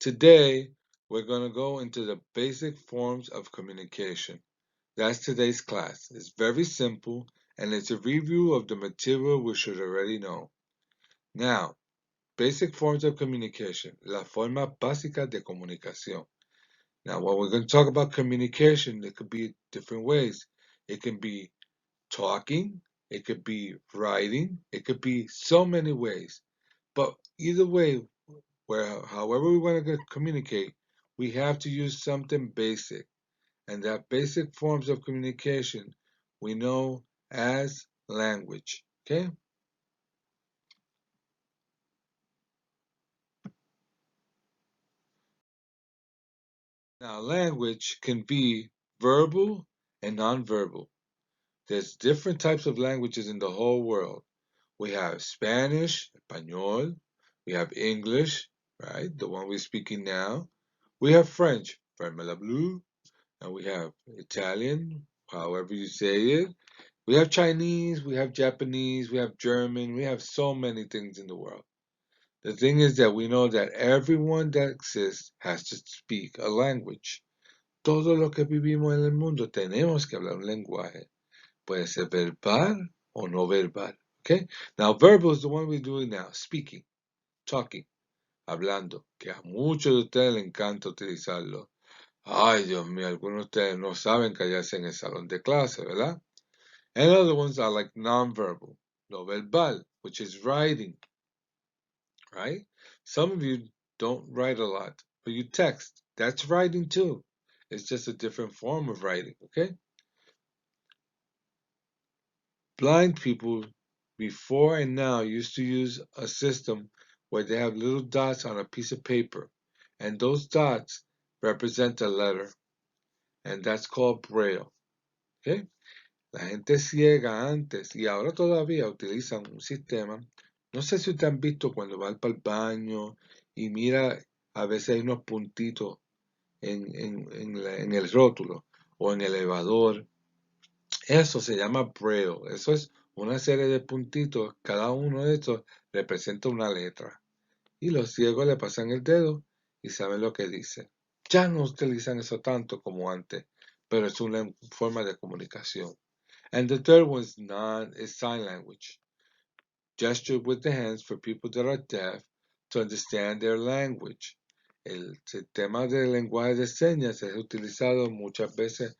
Today, we're going to go into the basic forms of communication. That's today's class. It's very simple, and it's a review of the material we should already know. Now, basic forms of communication. La forma básica de comunicación. Now, when we're going to talk about communication, it could be different ways. It can be talking, it could be writing, it could be so many ways. But either way, however we want to communicate, we have to use something basic. And that basic forms of communication we know as language. Okay? Now, language can be verbal and nonverbal. There's different types of languages in the whole world. We have Spanish, español. We have English, right? The one we're speaking now. We have French, Fermela Blue. And we have Italian, however you say it. We have Chinese, we have Japanese, we have German, we have so many things in the world. The thing is that we know that everyone that exists has to speak a language. Todo lo que vivimos en el mundo tenemos que hablar un lenguaje. Puede ser verbal o no verbal. Okay? Now, verbal is the one we're doing now, speaking, talking, hablando, que a muchos de ustedes les encanta utilizarlo. Ay, Dios mío, algunos de ustedes no saben callarse en el salón de clase, ¿verdad? And other ones are like nonverbal, no verbal, which is writing, right? Some of you don't write a lot, but you text. That's writing too. It's just a different form of writing, okay? Blind people before and now used to use a system where they have little dots on a piece of paper, and those dots represent a letter, and that's called Braille, okay? La gente ciega antes y ahora todavía utilizan un sistema. No sé si ustedes han visto cuando van para el baño y mira, a veces hay unos puntitos en el rótulo o en el elevador. Eso se llama braille. Eso es una serie de puntitos. Cada uno de estos representa una letra. Y los ciegos le pasan el dedo y saben lo que dice. Ya no utilizan eso tanto como antes, pero es una forma de comunicación. And the third one is sign language. Gesture with the hands for people that are deaf to understand their language. El sistema de lenguaje de señas es utilizado muchas veces,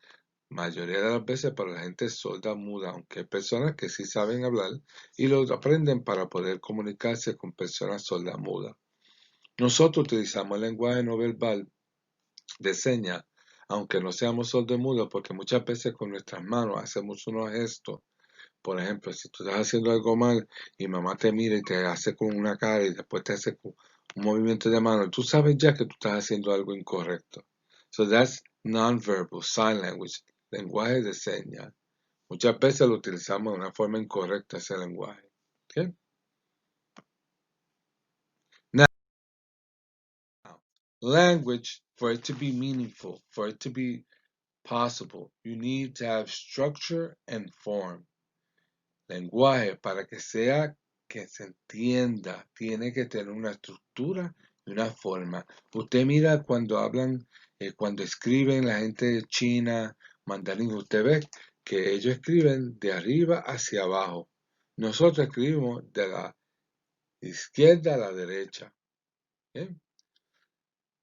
mayoría de las veces, para la gente sorda muda, aunque hay personas que sí saben hablar y lo aprenden para poder comunicarse con personas sordas mudas. Nosotros utilizamos el lenguaje no verbal de señas, aunque no seamos sordomudos, porque muchas veces con nuestras manos hacemos unos gestos. Por ejemplo, si tú estás haciendo algo mal y mamá te mira y te hace con una cara y después te hace con un movimiento de mano, tú sabes ya que tú estás haciendo algo incorrecto. So that's nonverbal sign language, lenguaje de señas. Muchas veces lo utilizamos de una forma incorrecta ese lenguaje. Okay? Now, language, for it to be meaningful, for it to be possible, you need to have structure and form. Lenguaje, para que sea que se entienda, tiene que tener una estructura y una forma. Usted mira cuando hablan, cuando escriben la gente de China, mandarín, usted ve que ellos escriben de arriba hacia abajo. Nosotros escribimos de la izquierda a la derecha. ¿Bien?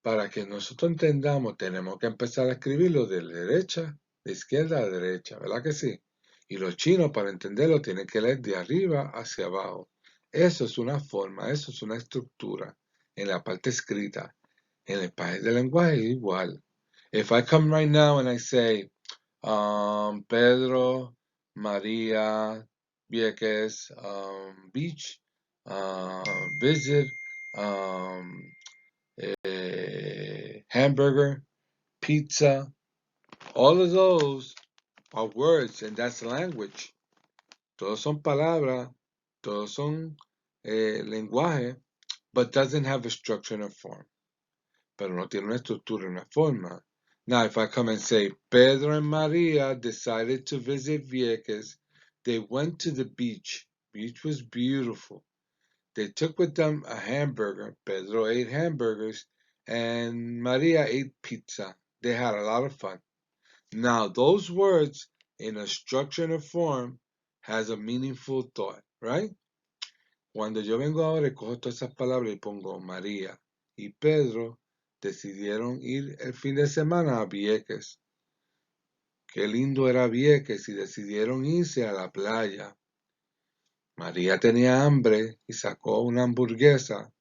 Para que nosotros entendamos, tenemos que empezar a escribirlo de derecha, de izquierda a derecha, ¿verdad que sí? Y los chinos, para entenderlo, tienen que leer de arriba hacia abajo. Eso es una forma, eso es una estructura en la parte escrita. En el país del lenguaje igual. If I come right now and I say, Pedro, María, Vieques, beach, visit, um, hamburger, pizza, all of those are words and that's language. Todos son palabras, todos son lenguaje, but doesn't have a structure and a form. Pero no tiene una estructura y una forma. Now, if I come and say, Pedro and Maria decided to visit Vieques, they went to the beach. Beach was beautiful. They took with them a hamburger. Pedro ate hamburgers and Maria ate pizza. They had a lot of fun. Now, those words in a structure and a form has a meaningful thought, right? Cuando yo vengo ahora y cojo todas esas palabras y pongo María y Pedro decidieron ir el fin de semana a Vieques. Qué lindo era Vieques y decidieron irse a la playa. María tenía hambre y sacó una hamburguesa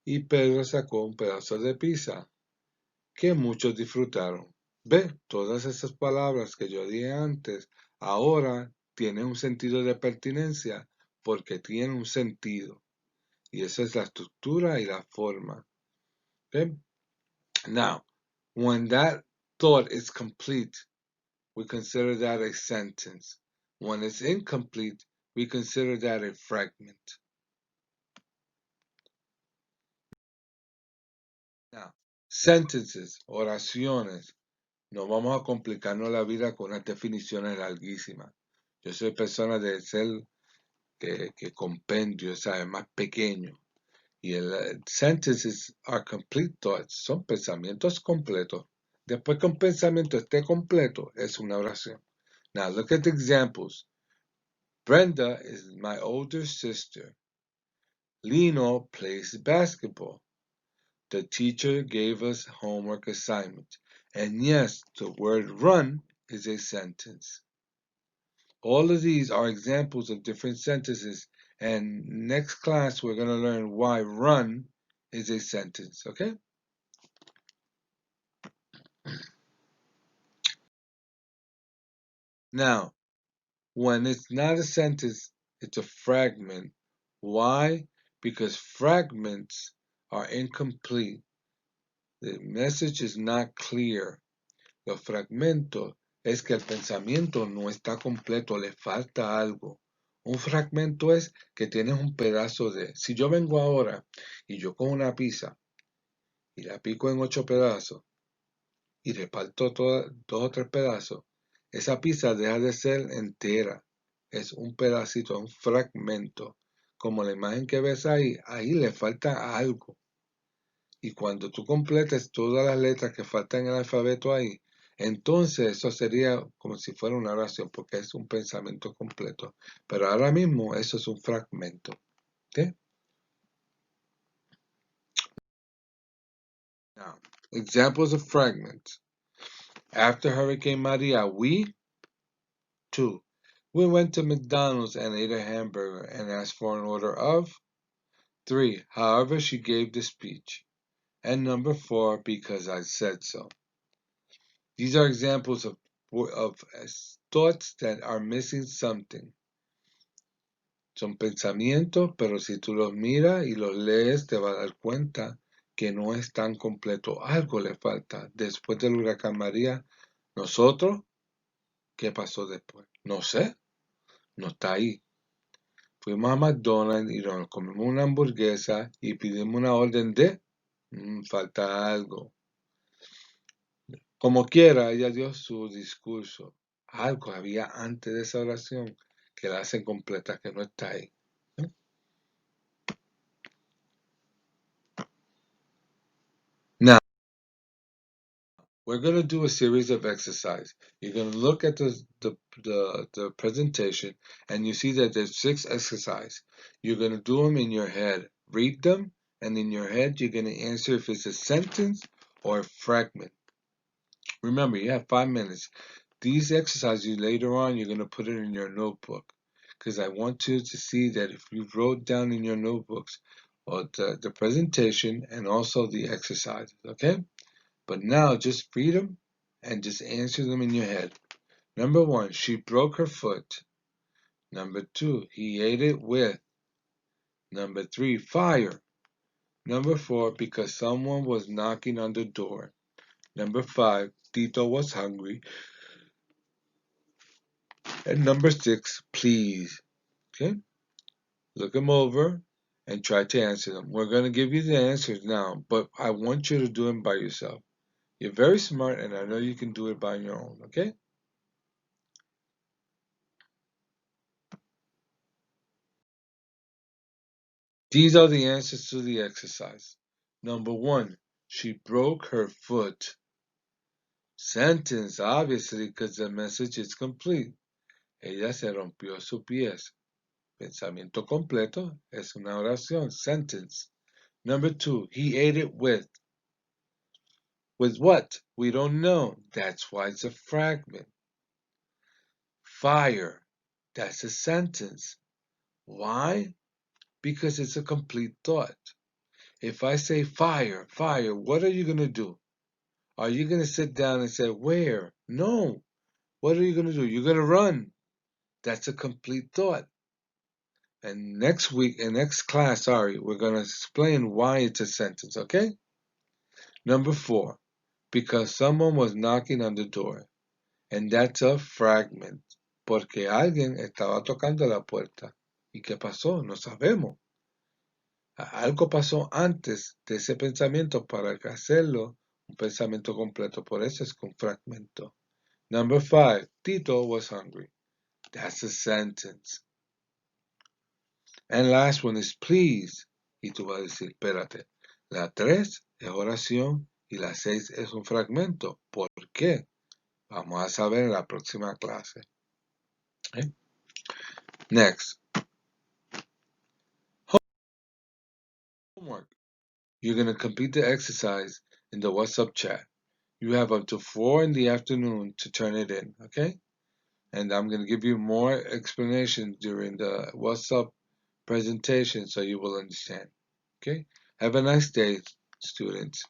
y Pedro sacó un pedazo de pizza que muchos disfrutaron. Ve, todas esas palabras que yo dije antes ahora tienen un sentido de pertinencia porque tienen un sentido. Y esa es la estructura y la forma. Okay? Now, when that thought is complete, we consider that a sentence. When it's incomplete, we consider that a fragment. Now, sentences, oraciones. No vamos a complicarnos la vida con unas definiciones larguísimas. Yo soy persona de ser que compendio, ¿sabes? Más pequeño. Y el sentences are complete thoughts, son pensamientos completos. Después que un pensamiento esté completo, es una oración. Now look at the examples. Brenda is my older sister. Lino plays basketball. The teacher gave us homework assignment. And yes, the word run is a sentence. All of these are examples of different sentences, and next class we're going to learn why run is a sentence, okay? Now, when it's not a sentence, it's a fragment. Why? Because fragments are incomplete. The message is not clear. Los fragmentos es que el pensamiento no está completo, le falta algo. Un fragmento es que tienes un pedazo de... Si yo vengo ahora y yo cojo una pizza y la pico en 8 pedazos y reparto 2 o 3 pedazos, esa pizza deja de ser entera. Es un pedacito, un fragmento. Como la imagen que ves ahí, ahí le falta algo. Y cuando tú completes todas las letras que faltan en el alfabeto ahí, entonces eso sería como si fuera una oración, porque es un pensamiento completo. Pero ahora mismo eso es un fragmento. ¿Okay? Now, examples of fragments. After Hurricane Maria, we went to McDonald's and ate a hamburger and asked for an order of 3. However, she gave the speech. And number 4, because I said so. These are examples of thoughts that are missing something. Son pensamientos, pero si tú los miras y los lees, te vas a dar cuenta que no es tan completo. Algo le falta. Después del huracán María, nosotros, ¿qué pasó después? No sé, no está ahí. Fuimos a McDonald's y nos comimos una hamburguesa y pedimos una orden de... falta algo. Como quiera, ella dio su discurso. Algo había antes de esa oración que la hace completa, que no está ahí. Now, we're going to do a series of exercises. You're going to look at the presentation and you see that there's 6 exercises. You're going to do them in your head. Read them, and in your head you're going to answer if it's a sentence or a fragment. Remember, you have 5 minutes. These exercises later on, you're going to put it in your notebook, because I want you to see that if you wrote down in your notebooks the presentation and also the exercises, okay? But now just read them and just answer them in your head. Number 1, she broke her foot. Number 2, he ate it with. Number 3, fire. Number 4, because someone was knocking on the door. Number 5, Tito was hungry. And number 6, please. Okay? Look them over and try to answer them. We're going to give you the answers now, but I want you to do them by yourself. You're very smart, and I know you can do it by your own, okay? These are the answers to the exercise. Number 1, she broke her foot. Sentence, obviously, because the message is complete. Ella se rompió sus pies. Pensamiento completo es una oración, sentence. Number 2, he ate it with. With what? We don't know. That's why it's a fragment. Fire. That's a sentence. Why? Because it's a complete thought. If I say fire, fire, what are you going to do? Are you going to sit down and say, where? No. What are you going to do? You're going to run. That's a complete thought. And next week, in next class, we're going to explain why it's a sentence, okay? Number 4, because someone was knocking on the door. And that's a fragment. Porque alguien estaba tocando la puerta. ¿Y qué pasó? No sabemos. Algo pasó antes de ese pensamiento para hacerlo un pensamiento completo. Por eso es un fragmento. Number 5, Tito was hungry. That's a sentence. And last one is please. Y tú vas a decir, espérate, la 3 es oración y la 6 es un fragmento. ¿Por qué? Vamos a saber en la próxima clase. Okay? Next. Homework. You're going to complete the exercise in the WhatsApp chat. You have up to 4 in the afternoon to turn it in, okay? And I'm going to give you more explanation during the WhatsApp presentation so you will understand, okay? Have a nice day, students.